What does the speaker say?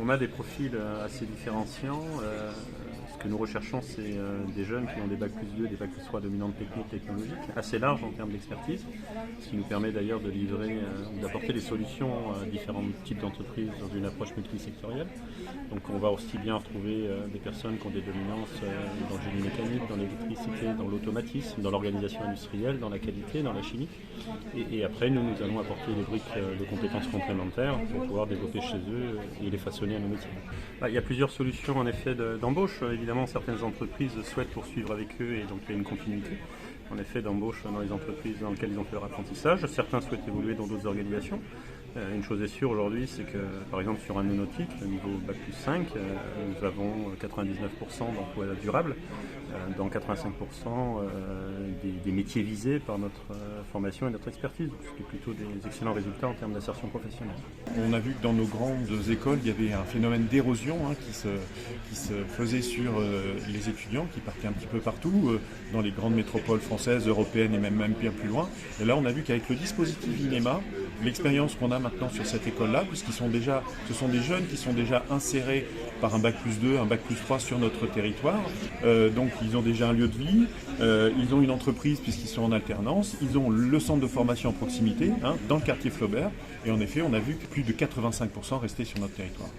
On a des profils assez différenciants. Ce que nous recherchons, c'est des jeunes qui ont des bac plus 2, des bac plus 3 dominantes techniques, technologiques, assez larges en termes d'expertise, ce qui nous permet d'ailleurs de livrer ou d'apporter des solutions à différents types d'entreprises dans une approche multisectorielle. Donc on va aussi bien retrouver des personnes qui ont des dominances dans le génie mécanique, dans l'électricité, dans l'automatisme, dans l'organisation industrielle, dans la qualité, dans la chimie. Et après, nous allons apporter des briques de compétences complémentaires pour pouvoir développer chez eux et les façonner à nos métiers. Il y a plusieurs solutions en effet d'embauche. Évidemment, certaines entreprises souhaitent poursuivre avec eux et donc il y a une continuité en effet d'embauche dans les entreprises dans lesquelles ils ont fait leur apprentissage. Certains souhaitent évoluer dans d'autres organisations. Une chose est sûre aujourd'hui, c'est que par exemple sur un aéronautique, au niveau Bac plus 5, nous avons 99% d'emplois durables, dans 85% des métiers visés par notre formation et notre expertise, ce qui est plutôt des excellents résultats en termes d'insertion professionnelle. On a vu que dans nos grandes écoles, il y avait un phénomène d'érosion qui se faisait sur les étudiants qui partaient un petit peu partout, dans les grandes métropoles françaises, européennes et même bien plus loin. Et là, on a vu qu'avec le dispositif INEMA, l'expérience qu'on a maintenant sur cette école-là, puisqu'ils sont déjà, ce sont des jeunes qui sont déjà insérés par un bac plus 2, un bac plus 3 sur notre territoire. Donc ils ont déjà un lieu de vie, ils ont une entreprise puisqu'ils sont en alternance, ils ont le centre de formation en proximité, dans le quartier Flaubert. Et en effet, on a vu que plus de 85% restaient sur notre territoire.